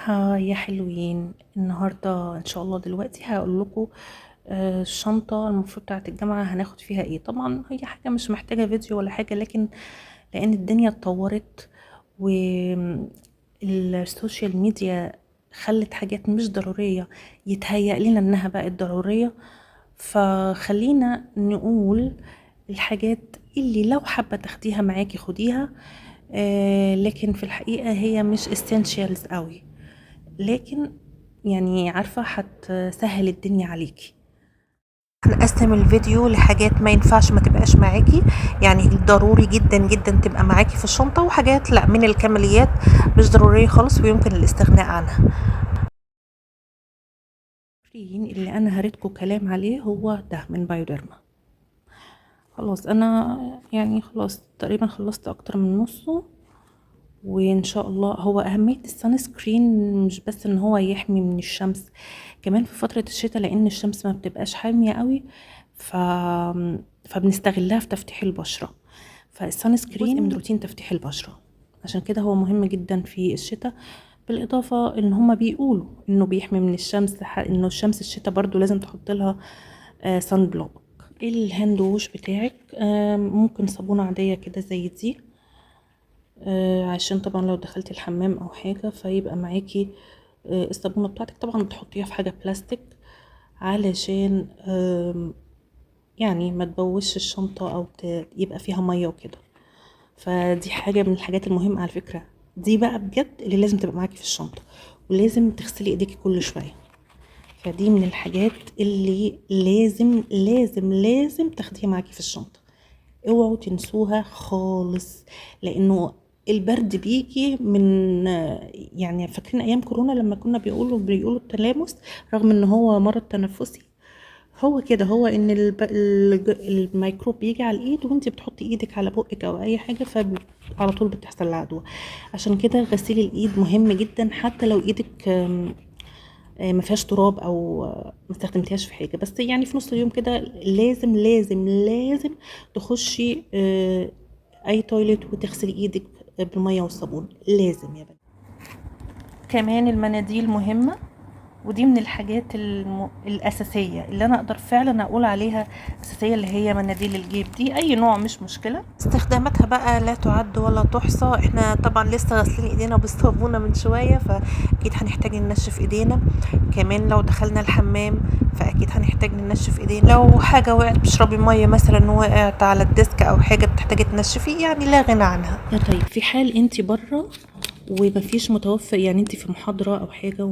ها يا حلوين، النهاردة ان شاء الله دلوقتي هقول لكم الشنطة المفروض بتاعت الجامعة هناخد فيها ايه. طبعا هي حاجة مش محتاجة فيديو ولا حاجة، لكن لان الدنيا اتطورت والسوشيال ميديا خلت حاجات مش ضرورية يتهيأ لنا انها بقت ضرورية. فخلينا نقول الحاجات اللي لو حابة تاخديها معاكي خديها، لكن في الحقيقة هي مش essentials قوي، لكن يعني عارفة هتسهل الدنيا عليكي. هنقسم الفيديو لحاجات ما ينفعش ما تبقاش معاكي، يعني ضروري جدا جدا تبقى معاكي في الشنطة، وحاجات لا من الكماليات مش ضرورية خالص ويمكن الاستغناء عنها. اللي انا هريتكم كلام عليه هو ده من بايوديرما. خلاص انا يعني خلاص تقريبا خلصت اكتر من نصه، وان شاء الله هو اهميه السان سكرين مش بس ان هو يحمي من الشمس، كمان في فتره الشتاء لان الشمس ما بتبقاش حاميه قوي، ف فبنستغلها في تفتيح البشره. فالسان سكرين جزء من روتين تفتيح البشره، عشان كده هو مهم جدا في الشتاء. بالاضافه ان هما بيقولوا انه بيحمي من الشمس، انه الشمس الشتاء برضو لازم تحط لها سان بلوك. الهاند ووش بتاعك ممكن صابونه عاديه كده زي دي، عشان طبعا لو دخلتي الحمام او حاجة فيبقى معاكي الصابونة بتاعتك. طبعا بتحطيها في حاجة بلاستيك علشان يعني ما تبوظش الشنطة او يبقى فيها مية وكده. فدي حاجة من الحاجات المهمة على فكرة، دي بقى بجد اللي لازم تبقى معاكي في الشنطة، ولازم تغسلي ايديكي كل شوية. فدي من الحاجات اللي لازم لازم لازم تاخديها معاكي في الشنطة، اوعوا تنسوها خالص. لانه البرد بيجي من يعني فاكرين ايام كورونا لما كنا بيقولوا التلامس، رغم ان هو مرض تنفسي. هو كده، هو ان الميكروب بيجي على الايد وانت بتحطي ايدك على بقك او اي حاجه فعلى طول بتحصل العدوى. عشان كده غسيل الايد مهم جدا، حتى لو ايدك ما فيهاش تراب او ما استخدمتيهاش في حاجه، بس يعني في نص اليوم كده لازم لازم لازم تخشي اي تويلت وتغسلي ايدك بالميه والصابون، لازم يا بنت. كمان المناديل مهمه، ودي من الحاجات الأساسية اللي أنا أقدر فعلا أقول عليها أساسية، اللي هي مناديل الجيب دي أي نوع مش مشكلة. استخداماتها بقى لا تعد ولا تحصى. احنا طبعا لسه غاسلين ايدينا بالصابونة من شوية، فأكيد هنحتاج ننشف ايدينا. كمان لو دخلنا الحمام فأكيد هنحتاج ننشف ايدينا. لو حاجة وقعت بتشربي مية مثلا وقعت على الديسك أو حاجة بتحتاجي تنشفي، يعني لا غنى عنها. طيب في حال انت بره ومفيش متوفر، يعني انت في محاضرة او حاجة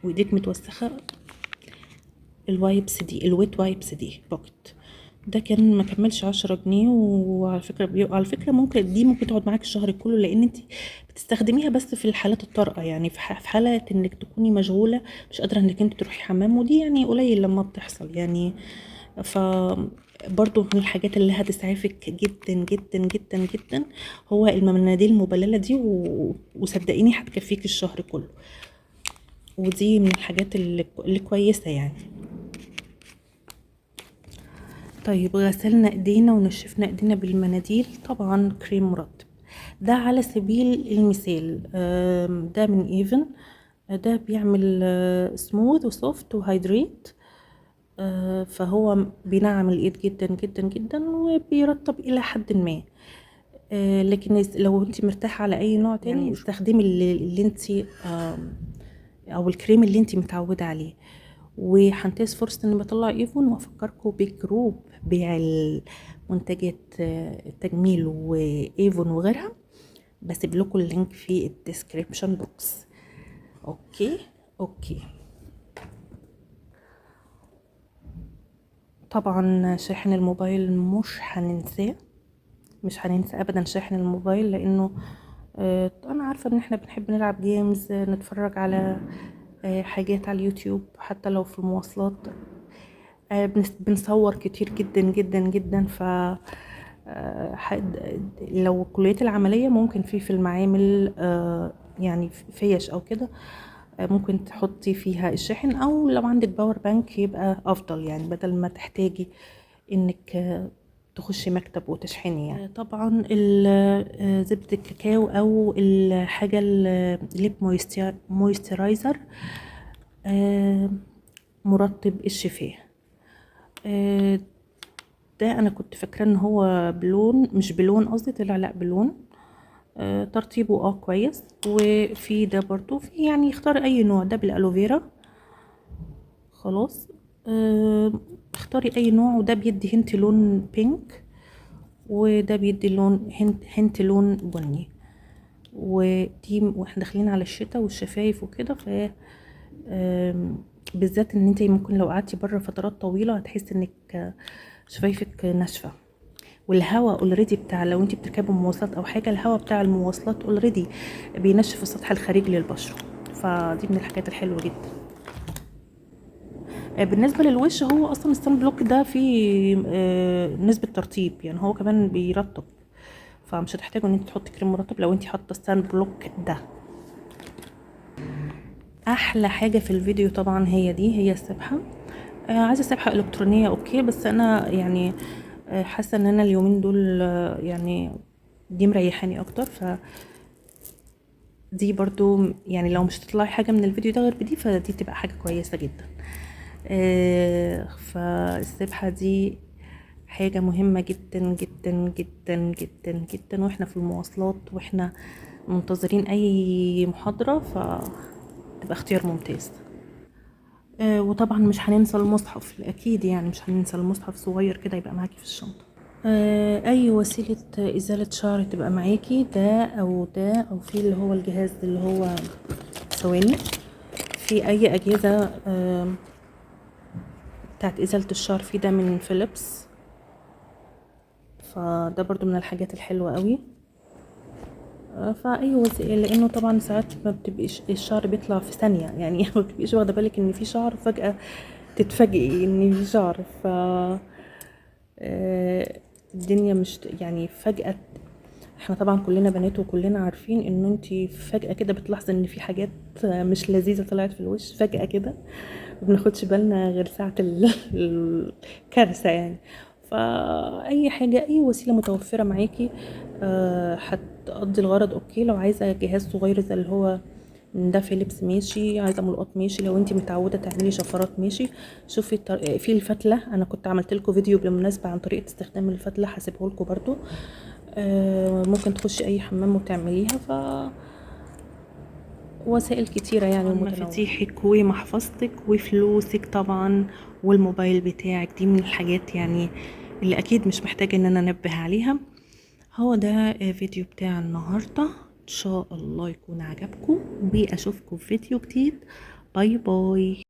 وايديك متوسخة، الوايبس دي الويت وايبس دي بوكت ده كان ما كملش 10 جنيه. وعلى فكرة على فكرة ممكن تقعد معاك الشهر كله، لان انت بتستخدميها بس في الحالات الطارئة، يعني في حالة انك تكوني مشغولة مش قادرة انك انت تروحي حمام، ودي يعني قليل لما بتحصل يعني. ف برضو من الحاجات اللي هتسعفك جدا جدا جدا جدا هو المناديل المبللة دي، وصدقيني هتكفيك الشهر كله، ودي من الحاجات اللي كويسة يعني. طيب غسلنا ايدينا ونشفنا ايدينا بالمناديل، طبعا كريم مرطب ده على سبيل المثال ده من ايفن، ده بيعمل سموث وسوفت وهايدريت، فهو بينعم الايد جدا جدا جدا وبيرطب الى حد ما. لكن لو انت مرتاحه على اي نوع تاني يعني استخدمي اللي انت او الكريم اللي انت متعوده عليه. وهنتهز فرصه اني بطلع ايفون وافكركم بجروب بيع المنتجات التجميل وايفون وغيرها، بسيب لكم اللينك في الديسكريبشن بوكس. اوكي. طبعا شاحن الموبايل مش هننسى ابدا شاحن الموبايل، لانه انا عارفه ان احنا بنحب نلعب جيمز، نتفرج على حاجات على اليوتيوب حتى لو في المواصلات، بنصور كتير جدا جدا جدا. ف لو الكليات العملية ممكن في المعامل يعني فيش او كده ممكن تحطي فيها الشاحن، او لو عندك باور بانك يبقى افضل، يعني بدل ما تحتاجي انك تخشي مكتب وتشحني يعني. طبعا زبدة الكاكاو او الحاجة الليب مويسترايزر، مرطب الشفاه. ده انا كنت فاكره ان هو بلون، مش بلون قصدي، طلع لا بلون. ترطيبه كويس. وفي ده برضو في يعني اختار اي نوع، ده بالالوفيرا. خلاص. اختاري اي نوع، وده بيدي هنت لون بينك، وده بيدي لون هنت لون بني. ودي واحنا داخلين على الشتاء والشفايف وكده، ف بالذات ان انت ممكن لو قعدتي بره فترات طويله هتحسي انك شفايفك ناشفه. والهواء اوريدي بتاع، لو انت بتركبي مواصلات او حاجه، الهواء بتاع المواصلات اوريدي بينشف السطح الخارجي للبشره، فدي من الحاجات الحلوه جدا. بالنسبه للوش، هو اصلا الصن بلوك ده فيه نسبه ترطيب، يعني هو كمان بيرطب، فمش هتحتاجوا ان انت تحطي كريم مرطب لو انت حاطه الصن بلوك ده. احلى حاجه في الفيديو طبعا هي السبحه. عايزه سبحه الكترونيه اوكي، بس انا يعني حاسه ان انا اليومين دول يعني دي مريحاني اكتر، ف دي برضو يعني لو مش هتطلعي حاجه من الفيديو ده غير بدي، فدي تبقى حاجه كويسه جدا. فالسبحه دي حاجه مهمه جدا جدا جدا جدا جدا، واحنا في المواصلات واحنا منتظرين اي محاضره، فتبقى اختيار ممتاز. وطبعا مش هننسى المصحف اكيد، يعني مش هننسى المصحف صغير كده يبقى معاكي في الشنطه. اي وسيله ازاله شعر تبقى معاكي، ده او ده، او في اللي هو الجهاز اللي هو ثواني، في اي اجهزه بتاعت ازاله الشعر، في ده من فيليبس، فده برضو من الحاجات الحلوه قوي. فاي وسيله، لانه طبعا ساعات ما بتبقيش الشعر بيطلع في ثانيه، يعني ما بتبقيش واخده بالك ان في شعر، فجاه تتفاجئي ان في شعر. ف الدنيا مش يعني فجاه، احنا طبعا كلنا بنات وكلنا عارفين ان انتي فجأة كده بتلاحظي ان في حاجات مش لذيذة طلعت في الوش فجأة كده، مبناخدش بالنا غير ساعة الكارثة يعني. فأي حاجة، أي وسيلة متوفرة معاكي هتقضي الغرض اوكي. لو عايزة جهاز صغير زي اللي هو من ده فيليبس ماشي، عايزه ملقط ماشي، لو انت متعوده تعملي شفرات ماشي. شوفي في الفتله، انا كنت عملت لكم فيديو بالمناسبه عن طريقه استخدام الفتله، هسيبه لكم برضو. ممكن تخشي اي حمام وتعمليها. ف وسائل كتيرة يعني مفاتيحك ومحفظتك وفلوسك طبعا والموبايل بتاعك، دي من الحاجات يعني اللي اكيد مش محتاجة ان انا انبه عليها. هو ده فيديو بتاع النهاردة، ان شاء الله يكون عجبكم، واشوفكم في فيديو جديد. باي باي.